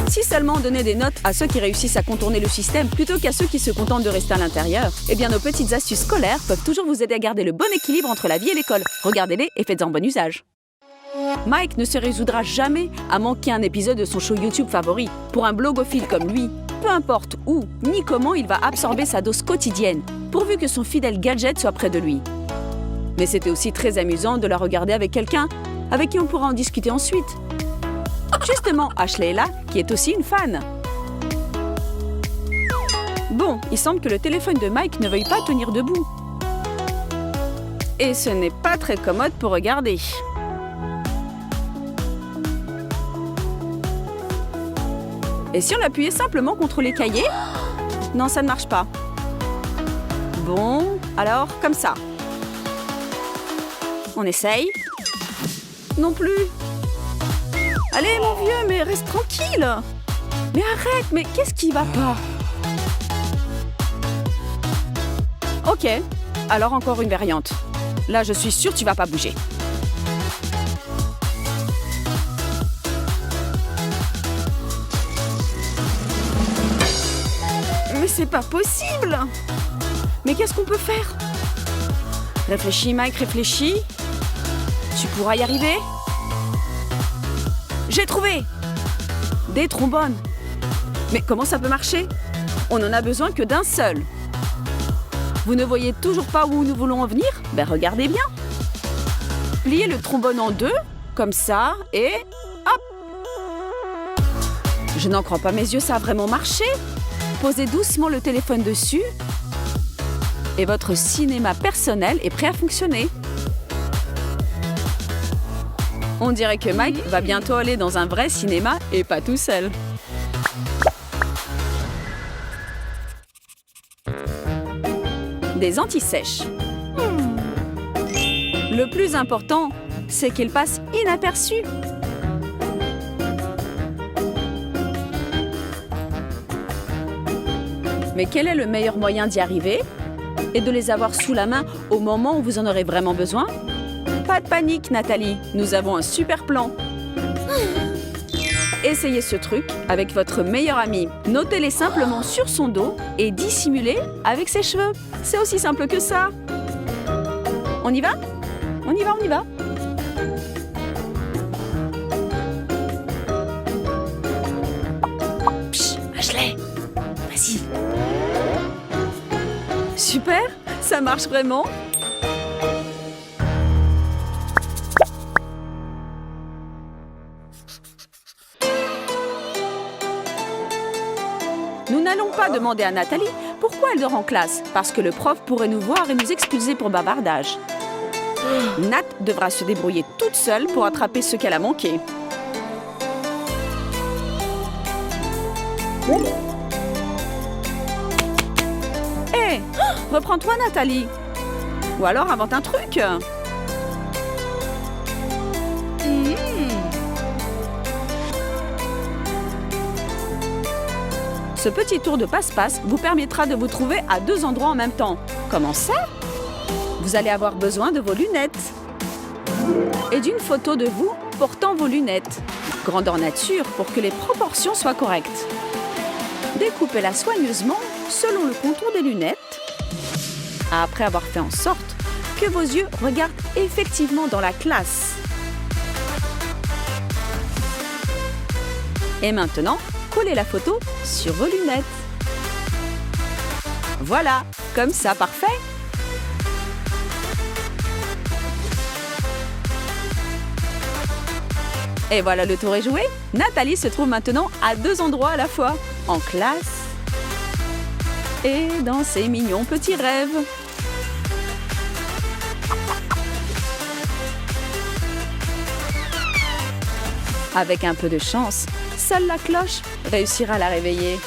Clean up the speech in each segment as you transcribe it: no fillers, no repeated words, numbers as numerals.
Si seulement on donnait des notes à ceux qui réussissent à contourner le système plutôt qu'à ceux qui se contentent de rester à l'intérieur, eh bien nos petites astuces scolaires peuvent toujours vous aider à garder le bon équilibre entre la vie et l'école. Regardez-les et faites-en bon usage. Mike ne se résoudra jamais à manquer un épisode de son show YouTube favori. Pour un blogophile comme lui, peu importe où ni comment il va absorber sa dose quotidienne, pourvu que son fidèle gadget soit près de lui. Mais c'était aussi très amusant de la regarder avec quelqu'un avec qui on pourra en discuter ensuite. Justement, Ashley est là, qui est aussi une fan. Bon, il semble que le téléphone de Mike ne veuille pas tenir debout. Et ce n'est pas très commode pour regarder. Et si on appuyait simplement contre les cahiers? Non, ça ne marche pas. Bon, alors, comme ça. On essaye. Non plus. Allez, mon vieux, mais reste tranquille. Mais arrête, mais qu'est-ce qui va pas? Ok, alors encore une variante. Là, je suis sûre que tu vas pas bouger. Mais c'est pas possible! Mais qu'est-ce qu'on peut faire? Réfléchis, Mike, réfléchis. Tu pourras y arriver? J'ai trouvé! Des trombones. Mais comment ça peut marcher? On n'en a besoin que d'un seul. Vous ne voyez toujours pas où nous voulons en venir? Ben regardez bien. Pliez le trombone en deux, comme ça, et hop! Je n'en crois pas mes yeux, ça a vraiment marché. Posez doucement le téléphone dessus et votre cinéma personnel est prêt à fonctionner. On dirait que Mike va bientôt aller dans un vrai cinéma et pas tout seul. Des anti-sèches. Le plus important, c'est qu'ils passent inaperçus. Mais quel est le meilleur moyen d'y arriver? Et de les avoir sous la main au moment où vous en aurez vraiment besoin? Pas de panique, Nathalie, nous avons un super plan. Essayez ce truc avec votre meilleur ami. Notez-les simplement sur son dos et dissimulez avec ses cheveux. C'est aussi simple que ça. On y va? On y va, on y va. Psst, Ashley, vas-y. Super, ça marche vraiment. Nous n'allons pas demander à Nathalie pourquoi elle dort en classe, parce que le prof pourrait nous voir et nous expulser pour bavardage. Nat devra se débrouiller toute seule pour attraper ce qu'elle a manqué. Hé, reprends-toi, Nathalie. Ou alors invente un truc. Ce petit tour de passe-passe vous permettra de vous trouver à deux endroits en même temps. Comment ça? Vous allez avoir besoin de vos lunettes. Et d'une photo de vous portant vos lunettes. Grandeur nature pour que les proportions soient correctes. Découpez-la soigneusement selon le contour des lunettes. Après avoir fait en sorte que vos yeux regardent effectivement dans la classe. Et maintenant, collez la photo sur vos lunettes. Voilà, comme ça, parfait. Et voilà, le tour est joué. Nathalie se trouve maintenant à deux endroits à la fois, en classe et dans ses mignons petits rêves. Avec un peu de chance, seule la cloche réussira à la réveiller.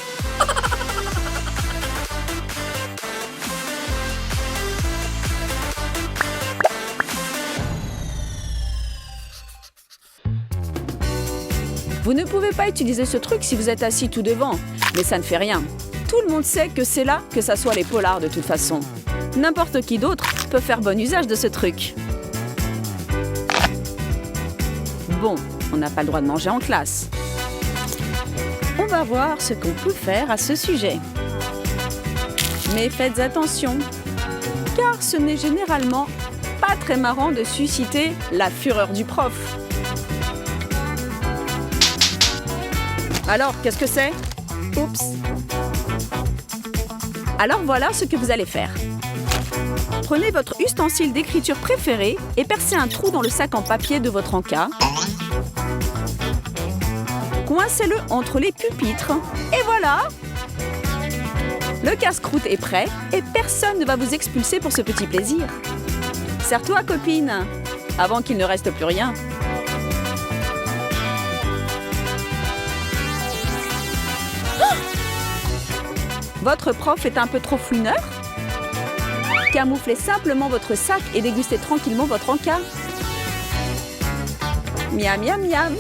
Vous ne pouvez pas utiliser ce truc si vous êtes assis tout devant, mais ça ne fait rien. Tout le monde sait que c'est là que s'assoient les polars de toute façon. N'importe qui d'autre peut faire bon usage de ce truc. Bon, on n'a pas le droit de manger en classe. va voir ce qu'on peut faire à ce sujet. Mais faites attention, car ce n'est généralement pas très marrant de susciter la fureur du prof. Alors, qu'est-ce que c'est? Oups. Alors voilà ce que vous allez faire. Prenez votre ustensile d'écriture préféré et percez un trou dans le sac en papier de votre encas. Coincez-le entre les pupitres. Et voilà! Le casse-croûte est prêt et personne ne va vous expulser pour ce petit plaisir. Serre-toi, copine, avant qu'il ne reste plus rien. Oh! Votre prof est un peu trop fouineur? Camouflez simplement votre sac et dégustez tranquillement votre encas. Miam, miam, miam.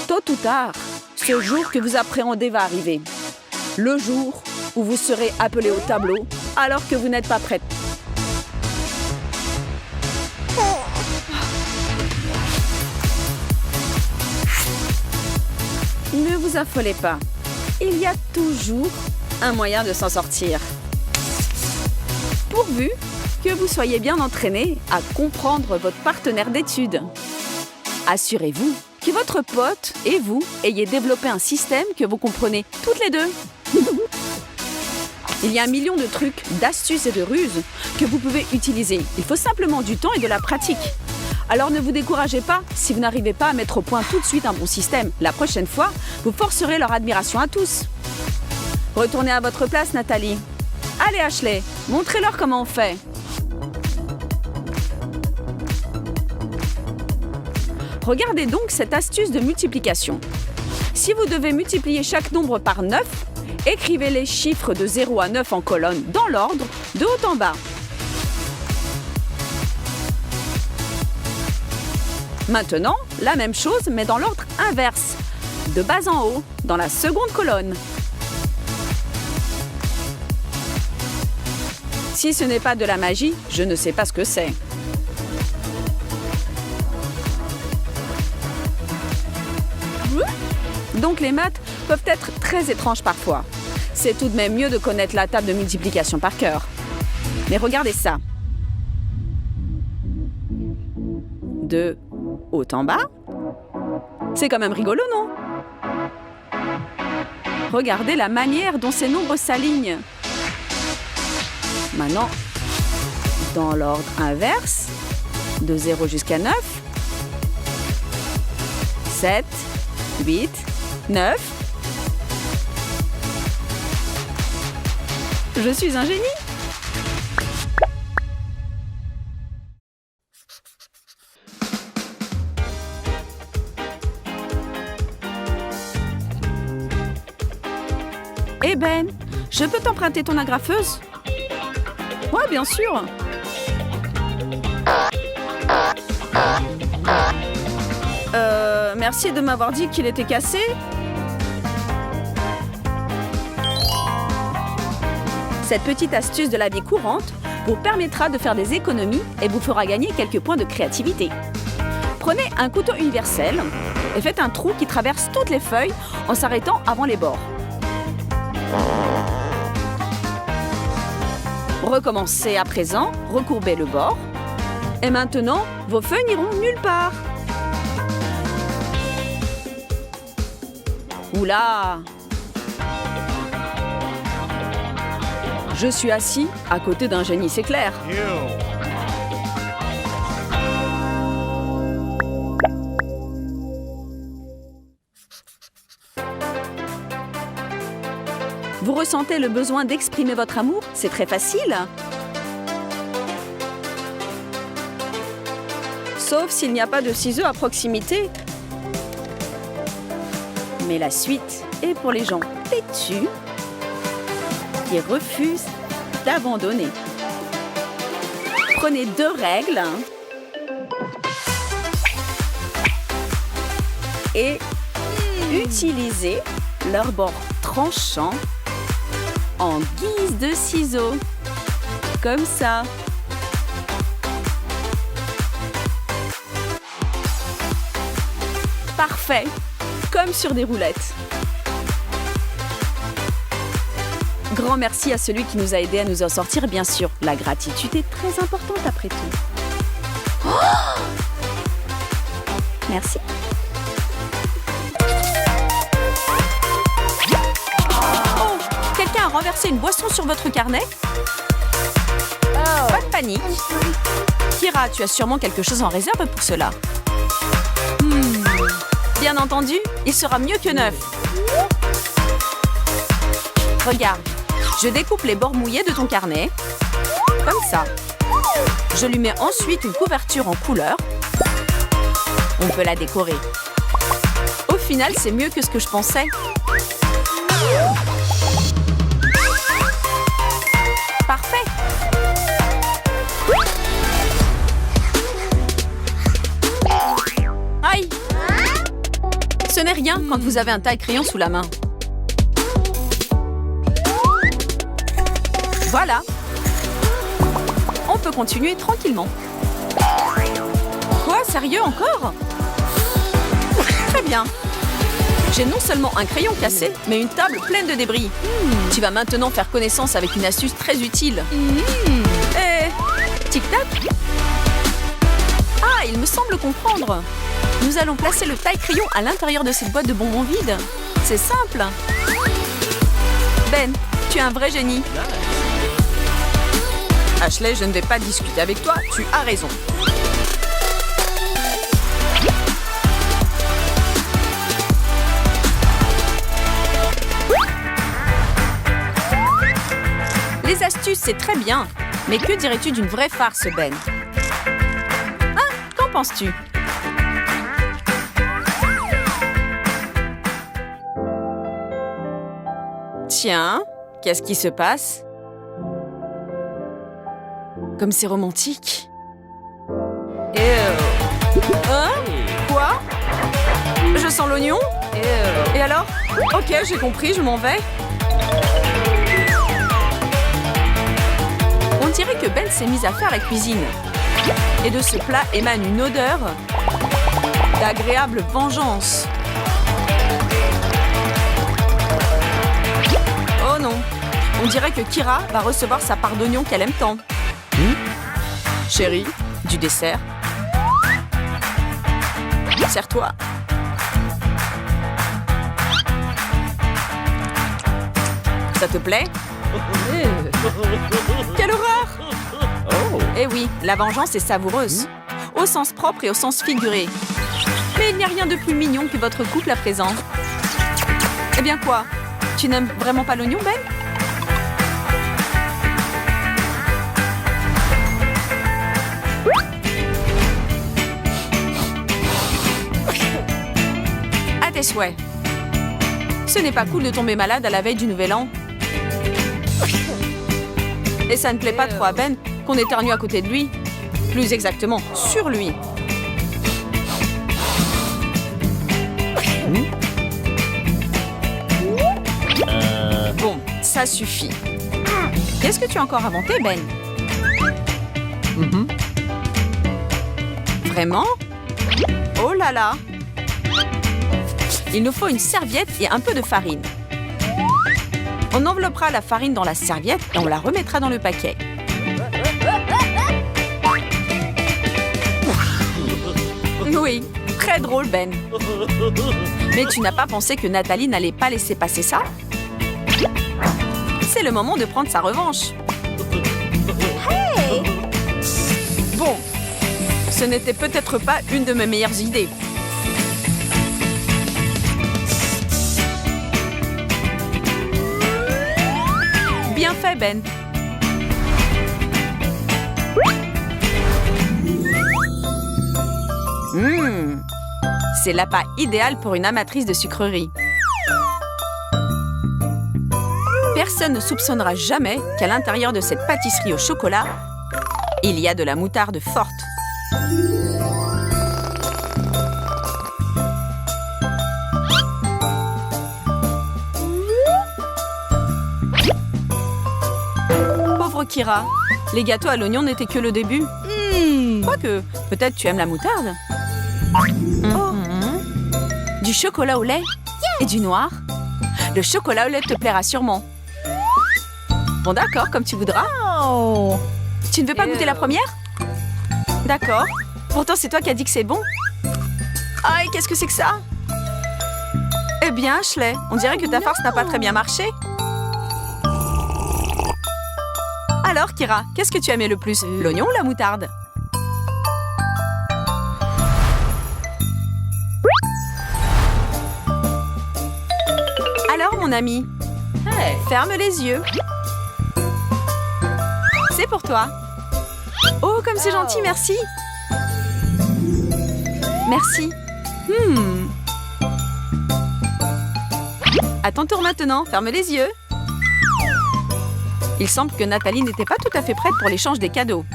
Tôt ou tard, ce jour que vous appréhendez va arriver. Le jour où vous serez appelé au tableau alors que vous n'êtes pas prête. Ne vous affolez pas. Il y a toujours un moyen de s'en sortir. Pourvu que vous soyez bien entraîné à comprendre votre partenaire d'études. Assurez-vous que votre pote et vous ayez développé un système que vous comprenez toutes les deux. Il y a un million de trucs, d'astuces et de ruses que vous pouvez utiliser. Il faut simplement du temps et de la pratique. Alors ne vous découragez pas si vous n'arrivez pas à mettre au point tout de suite un bon système. La prochaine fois, vous forcerez leur admiration à tous. Retournez à votre place, Nathalie. Allez, Ashley, montrez-leur comment on fait. Regardez donc cette astuce de multiplication. Si vous devez multiplier chaque nombre par 9, écrivez les chiffres de 0 à 9 en colonne dans l'ordre, de haut en bas. Maintenant, la même chose, mais dans l'ordre inverse, de bas en haut, dans la seconde colonne. Si ce n'est pas de la magie, je ne sais pas ce que c'est. Donc les maths peuvent être très étranges parfois. C'est tout de même mieux de connaître la table de multiplication par cœur. Mais regardez ça. De haut en bas, c'est quand même rigolo, non? Regardez la manière dont ces nombres s'alignent. Maintenant, dans l'ordre inverse, de 0 jusqu'à 9, 7, 8, 9. Je suis un génie! Eh Ben, je peux t'emprunter ton agrafeuse? Ouais, bien sûr. Merci de m'avoir dit qu'il était cassé. Cette petite astuce de la vie courante vous permettra de faire des économies et vous fera gagner quelques points de créativité. Prenez un couteau universel et faites un trou qui traverse toutes les feuilles en s'arrêtant avant les bords. Recommencez à présent, recourbez le bord. Et maintenant, vos feuilles n'iront nulle part. Oula! Je suis assis à côté d'un génie, c'est clair. Vous ressentez le besoin d'exprimer votre amour? C'est très facile. Sauf s'il n'y a pas de ciseaux à proximité. Mais la suite est pour les gens têtus qui refusent d'abandonner. Prenez 2 règles et utilisez leur bord tranchant en guise de ciseaux. Comme ça. Parfait. Comme sur des roulettes. Grand merci à celui qui nous a aidés à nous en sortir, bien sûr. La gratitude est très importante après tout. Oh! Merci. Oh! Quelqu'un a renversé une boisson sur votre carnet? Pas de panique. Kira, tu as sûrement quelque chose en réserve pour cela. Bien entendu, il sera mieux que neuf. Regarde, je découpe les bords mouillés de ton carnet. Comme ça. Je lui mets ensuite une couverture en couleur. On peut la décorer. Au final, c'est mieux que ce que je pensais. Parfait. Aïe! Ce n'est rien quand vous avez un taille-crayon sous la main. Voilà. On peut continuer tranquillement. Quoi? Sérieux encore? Très bien. J'ai non seulement un crayon cassé, mais une table pleine de débris. Tu vas maintenant faire connaissance avec une astuce très utile. Tic-tac. Ah, il me semble comprendre. Nous allons placer le taille-crayon à l'intérieur de cette boîte de bonbons vide. C'est simple. Ben, tu es un vrai génie. Ashley, je ne vais pas discuter avec toi. Tu as raison. Les astuces, c'est très bien. Mais que dirais-tu d'une vraie farce, Ben? Hein? Qu'en penses-tu? Tiens, qu'est-ce qui se passe? Comme c'est romantique. Hein? Quoi? Je sens l'oignon? Et alors? Ok, j'ai compris, je m'en vais. On dirait que Ben s'est mise à faire la cuisine. Et de ce plat émane une odeur d'agréable vengeance. Oh non, on dirait que Kira va recevoir sa part d'oignon qu'elle aime tant. Chérie, du dessert. Sers-toi. Ça te plaît? Quelle horreur! Eh oui, la vengeance est savoureuse. Au sens propre et au sens figuré. Mais il n'y a rien de plus mignon que votre couple à présent. Eh bien quoi? Tu n'aimes vraiment pas l'oignon, Ben? À tes souhaits. Ce n'est pas cool de tomber malade à la veille du Nouvel An. Et ça ne plaît pas trop à Ben qu'on éternue à côté de lui. Plus exactement, sur lui. Bon, ça suffit. Qu'est-ce que tu as encore inventé, Ben? Vraiment? Oh là là! Il nous faut une serviette et un peu de farine. On enveloppera la farine dans la serviette et on la remettra dans le paquet. Oui, très drôle, Ben. Mais tu n'as pas pensé que Nathalie n'allait pas laisser passer ça? C'est le moment de prendre sa revanche. Hey! Bon, ce n'était peut-être pas une de mes meilleures idées. Bien fait, Ben. C'est l'appât idéal pour une amatrice de sucreries. Personne ne soupçonnera jamais qu'à l'intérieur de cette pâtisserie au chocolat, il y a de la moutarde forte. Pauvre Kira, les gâteaux à l'oignon n'étaient que le début. Quoique, peut-être tu aimes la moutarde? Du chocolat au lait et du noir. Le chocolat au lait te plaira sûrement. Bon d'accord, comme tu voudras. Oh. Tu ne veux pas goûter la première? D'accord. Pourtant, c'est toi qui as dit que c'est bon. Ah, et qu'est-ce que c'est que ça? Eh bien, Ashley, on dirait que ta farce n'a pas très bien marché. Alors, Kira, qu'est-ce que tu aimais le plus? L'oignon ou la moutarde? Alors, mon ami, ferme les yeux. C'est pour toi. Oh, comme c'est gentil, merci. Merci. À ton tour maintenant, ferme les yeux. Il semble que Nathalie n'était pas tout à fait prête pour l'échange des cadeaux.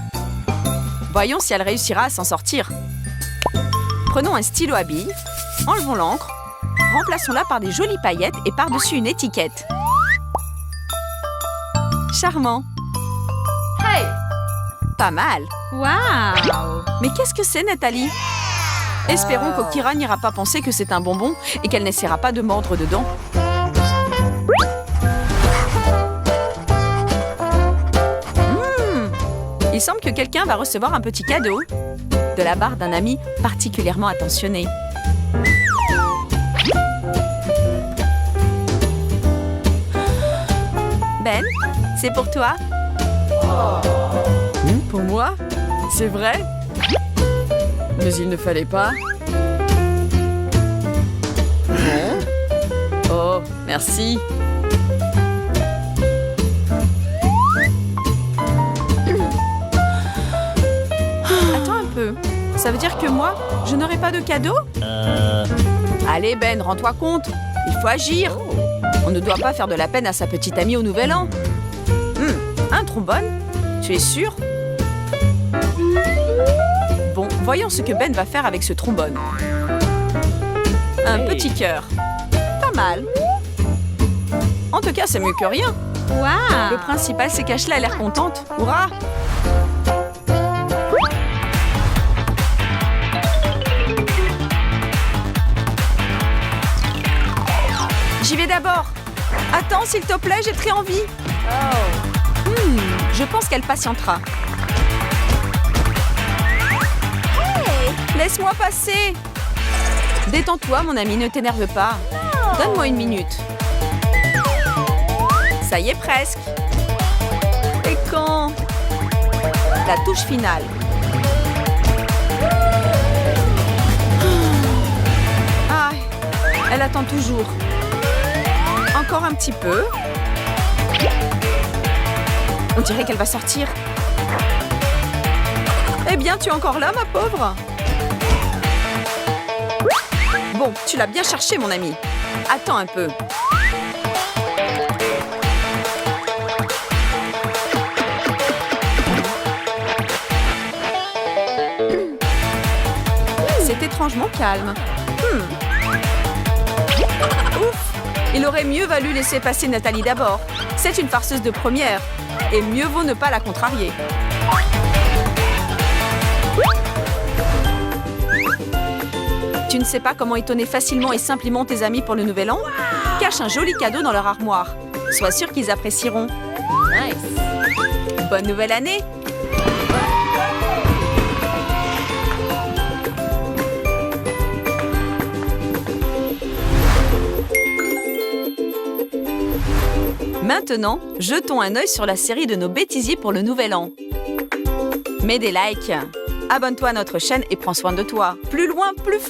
Voyons si elle réussira à s'en sortir. Prenons un stylo à billes, enlevons l'encre, remplaçons-la par des jolies paillettes et par-dessus une étiquette. Charmant. Hey. Pas mal. Wow. Mais qu'est-ce que c'est, Nathalie? Espérons que Kira n'ira pas penser que c'est un bonbon et qu'elle n'essaiera pas de mordre dedans. Il semble que quelqu'un va recevoir un petit cadeau de la part d'un ami particulièrement attentionné. Ben, c'est pour toi. Pour moi? C'est vrai? Mais il ne fallait pas. Bon. Oh, merci. Attends un peu. Ça veut dire que moi, je n'aurai pas de cadeau? Allez Ben, rends-toi compte. Il faut agir. On ne doit pas faire de la peine à sa petite amie au Nouvel An. Un trombone? Tu es sûr? Bon, voyons ce que Ben va faire avec ce trombone. Un petit cœur. Pas mal. En tout cas, c'est mieux que rien. Wow. Le principal, c'est qu'Ashley a l'air contente. Hurrah! J'y vais d'abord. Attends, s'il te plaît, j'ai très envie. Je pense qu'elle patientera. Hey, laisse-moi passer. Détends-toi, mon ami, ne t'énerve pas. Donne-moi une minute. Ça y est, presque. Et quand? La touche finale. Ah, elle attend toujours. Encore un petit peu. On dirait qu'elle va sortir. Eh bien, tu es encore là, ma pauvre? Bon, tu l'as bien cherché, mon ami. Attends un peu. C'est étrangement calme. Ouf! Il aurait mieux valu laisser passer Nathalie d'abord. C'est une farceuse de première. Et mieux vaut ne pas la contrarier. Tu ne sais pas comment étonner facilement et simplement tes amis pour le Nouvel An? Cache un joli cadeau dans leur armoire. Sois sûr qu'ils apprécieront. Nice. Bonne nouvelle année! Maintenant, jetons un œil sur la série de nos bêtisiers pour le Nouvel An. Mets des likes, abonne-toi à notre chaîne et prends soin de toi. Plus loin, plus fort.